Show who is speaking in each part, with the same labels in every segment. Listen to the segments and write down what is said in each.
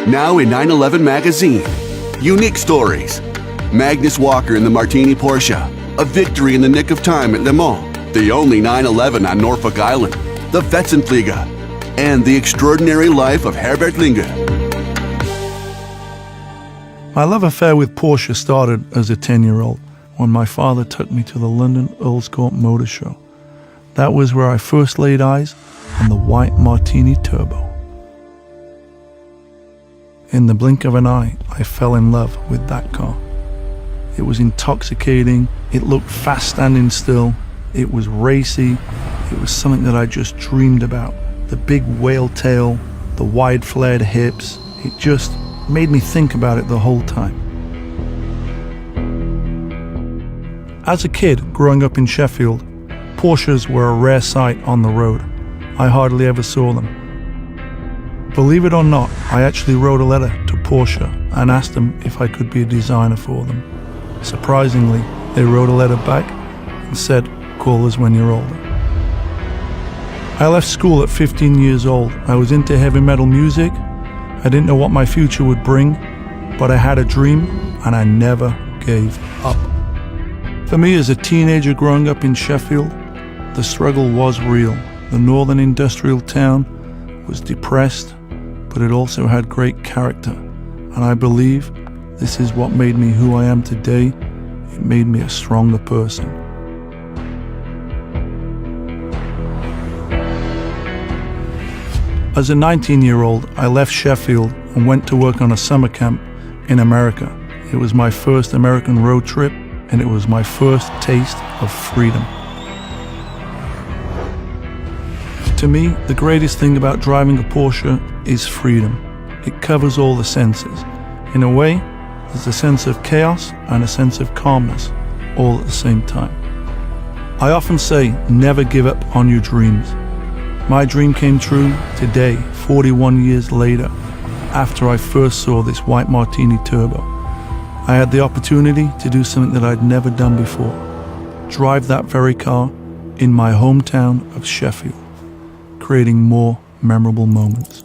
Speaker 1: Now in 9/11 magazine, unique stories. Magnus Walker in the Martini Porsche, a victory in the nick of time at Le Mans, the only 911 on Norfolk Island, the Wetzenflieger, and the extraordinary life of Herbert Linger.
Speaker 2: My love affair with Porsche started as a 10-year-old when my father took me to the London Earls Court Motor Show. That was where I first laid eyes on the white Martini Turbo. In the blink of an eye, I fell in love with that car. It was intoxicating, it looked fast standing still, it was racy, it was something that I just dreamed about. The big whale tail, the wide flared hips, it just made me think about it the whole time. As a kid growing up in Sheffield, Porsches were a rare sight on the road. I hardly ever saw them. Believe it or not, I actually wrote a letter to Porsche and asked them if I could be a designer for them. Surprisingly, they wrote a letter back and said, "Call us when you're older." I left school at 15 years old. I was into heavy metal music. I didn't know what my future would bring, but I had a dream and I never gave up. For me as a teenager growing up in Sheffield, the struggle was real. The northern industrial town was depressed, but it also had great character. And I believe this is what made me who I am today. It made me a stronger person. As a 19-year-old, I left Sheffield and went to work on a summer camp in America. It was my first American road trip, and it was my first taste of freedom. To me, the greatest thing about driving a Porsche is freedom. It covers all the senses. In a way, there's a sense of chaos and a sense of calmness, all at the same time. I often say, never give up on your dreams. My dream came true today, 41 years later, after I first saw this white Martini Turbo. I had the opportunity to do something that I'd never done before. Drive that very car in my hometown of Sheffield, creating more memorable moments.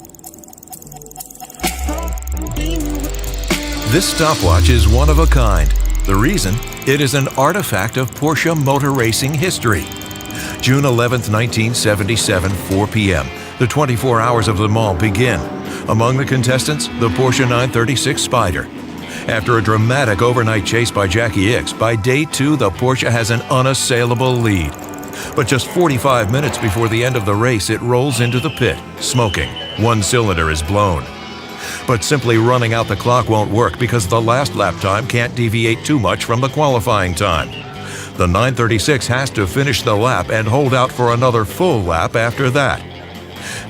Speaker 3: This stopwatch is one of a kind. The reason? It is an artifact of Porsche motor racing history. June 11, 1977, 4 p.m. The 24 hours of Le Mans begin. Among the contestants, the Porsche 936 Spyder. After a dramatic overnight chase by Jackie Ickx, by day 2 the Porsche has an unassailable lead. But just 45 minutes before the end of the race, it rolls into the pit, smoking. One cylinder is blown. But simply running out the clock won't work because the last lap time can't deviate too much from the qualifying time. The 936 has to finish the lap and hold out for another full lap after that.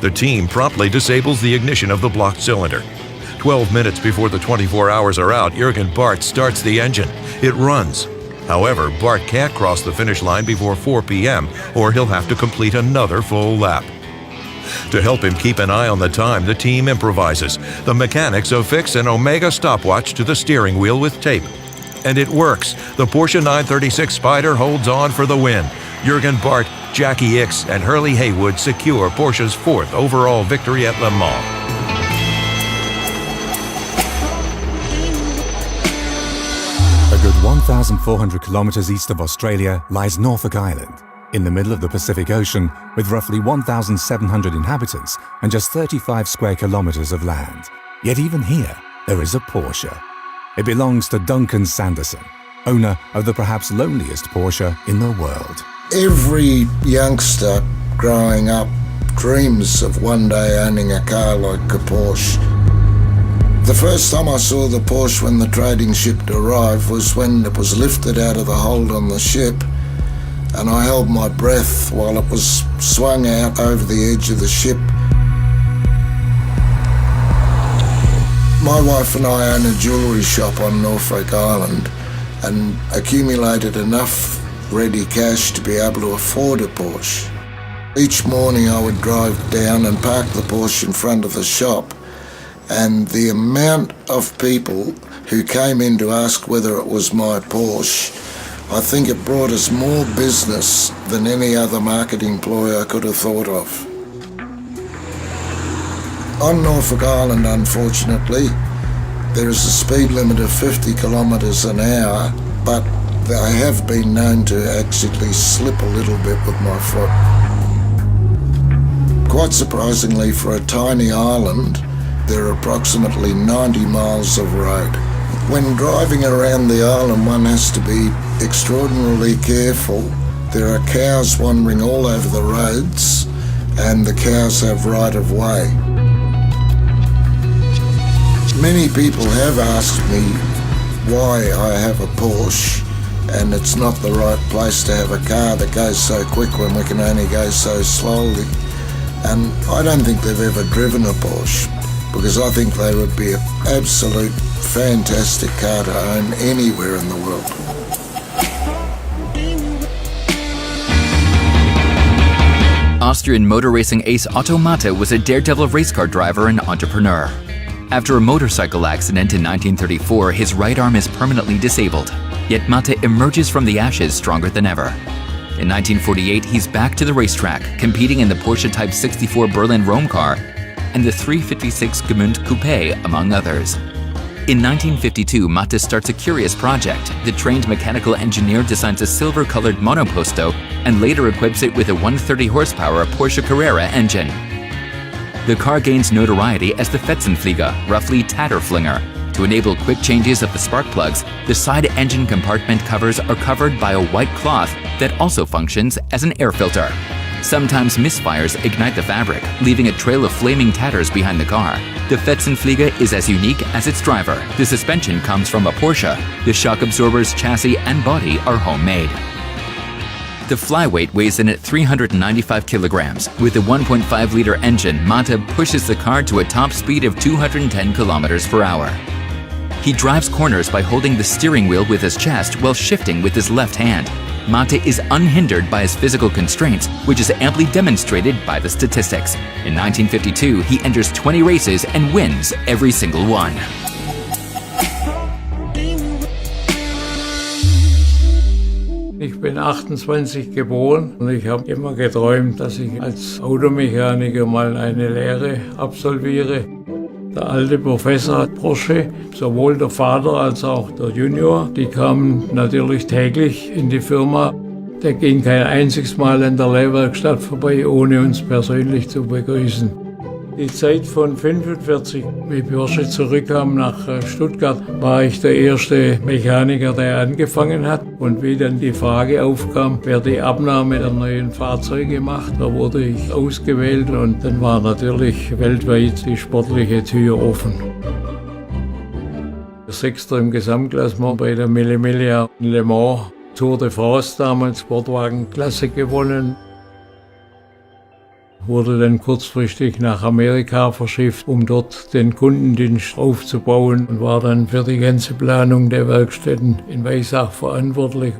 Speaker 3: The team promptly disables the ignition of the blocked cylinder. 12 minutes before the 24 hours are out, Jürgen Barth starts the engine. It runs. However, Barth can't cross the finish line before 4 p.m. or he'll have to complete another full lap. To help him keep an eye on the time, the team improvises. The mechanics affix an Omega stopwatch to the steering wheel with tape. And it works. The Porsche 936 Spyder holds on for the win. Jürgen Barth, Jackie Ickx, and Hurley Haywood secure Porsche's 4th overall victory at Le Mans.
Speaker 4: A good 1,400 kilometers east of Australia lies Norfolk Island, in the middle of the Pacific Ocean, with roughly 1,700 inhabitants and just 35 square kilometers of land. Yet even here, there is a Porsche. It belongs to Duncan Sanderson, owner of the perhaps loneliest Porsche in the world.
Speaker 5: Every youngster growing up dreams of one day owning a car like a Porsche. The first time I saw the Porsche when the trading ship arrived was when it was lifted out of the hold on the ship, and I held my breath while it was swung out over the edge of the ship. My wife and I own a jewellery shop on Norfolk Island and accumulated enough ready cash to be able to afford a Porsche. Each morning I would drive down and park the Porsche in front of the shop, and the amount of people who came in to ask whether it was my Porsche, I think it brought us more business than any other marketing ploy I could have thought of. On Norfolk Island, unfortunately, there is a speed limit of 50 kilometres an hour, but I have been known to actually slip a little bit with my foot. Quite surprisingly, for a tiny island, there are approximately 90 miles of road. When driving around the island, one has to be extraordinarily careful. There are cows wandering all over the roads, and the cows have right of way. Many people have asked me why I have a Porsche, and it's not the right place to have a car that goes so quick when we can only go so slowly. And I don't think they've ever driven a Porsche, because I think they would be an absolute fantastic car to own anywhere in the world.
Speaker 6: Austrian motor racing ace Otto Matte was a daredevil race car driver and entrepreneur. After a motorcycle accident in 1934, his right arm is permanently disabled. Yet Matte emerges from the ashes stronger than ever. In 1948, he's back to the racetrack, competing in the Porsche Type 64 Berlin-Rome car and the 356 Gmünd Coupe, among others. In 1952, Matte starts a curious project. The trained mechanical engineer designs a silver-colored monoposto and later equips it with a 130 horsepower Porsche Carrera engine. The car gains notoriety as the Fetzenflieger, roughly Tatterflinger. To enable quick changes of the spark plugs, the side engine compartment covers are covered by a white cloth that also functions as an air filter. Sometimes misfires ignite the fabric, leaving a trail of flaming tatters behind the car. The Fetzenflieger is as unique as its driver. The suspension comes from a Porsche. The shock absorbers, chassis, and body are homemade. The flyweight weighs in at 395 kilograms. With a 1.5-liter engine, Matte pushes the car to a top speed of 210 kilometers per hour. He drives corners by holding the steering wheel with his chest while shifting with his left hand. Matte is unhindered by his physical constraints, which is amply demonstrated by the statistics. In 1952, he enters 20 races and wins every single one.
Speaker 7: Ich bin 28 geboren und ich habe immer geträumt, dass ich als Automechaniker mal eine Lehre absolviere. Der alte Professor Porsche, sowohl der Vater als auch der Junior, die kamen natürlich täglich in die Firma. Der ging kein einziges Mal in der Lehrwerkstatt vorbei, ohne uns persönlich zu begrüßen. Die Zeit von 1945, wie Porsche zurückkam nach Stuttgart, war ich der erste Mechaniker, der angefangen hat. Und wie dann die Frage aufkam, wer die Abnahme der neuen Fahrzeuge macht, da wurde ich ausgewählt und dann war natürlich weltweit die sportliche Tür offen. Sechster im Gesamtklassement bei der Mille Miglia in Le Mans, Tour de France damals, Sportwagenklasse gewonnen. Wurde dann kurzfristig nach Amerika verschifft, um dort den Kundendienst aufzubauen und war dann für die ganze Planung der Werkstätten in Weissach verantwortlich.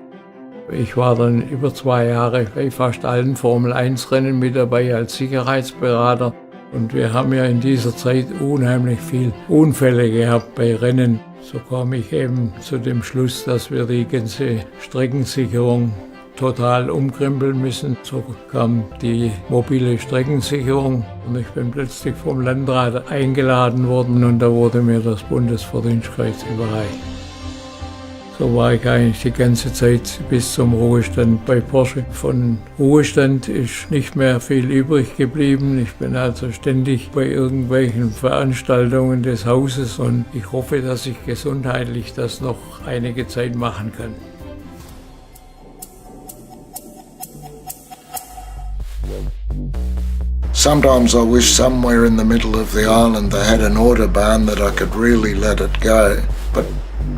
Speaker 7: Ich war dann über 2 Jahre bei fast allen Formel-1-Rennen mit dabei als Sicherheitsberater und wir haben ja in dieser Zeit unheimlich viel Unfälle gehabt bei Rennen. So kam ich eben zu dem Schluss, dass wir die ganze Streckensicherung total umkrempeln müssen. So kam die mobile Streckensicherung und ich bin plötzlich vom Landrat eingeladen worden und da wurde mir das Bundesverdienstkreuz überreicht. So war ich eigentlich die ganze Zeit bis zum Ruhestand bei Porsche. Von Ruhestand ist nicht mehr viel übrig geblieben. Ich bin also ständig bei irgendwelchen Veranstaltungen des Hauses und ich hoffe, dass ich gesundheitlich das noch einige Zeit machen kann.
Speaker 5: Sometimes I wish somewhere in the middle of the island they had an autobahn that I could really let it go. But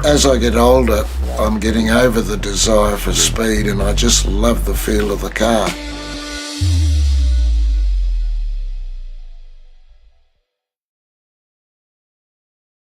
Speaker 5: as I get older, I'm getting over the desire for speed and I just love the feel of the car.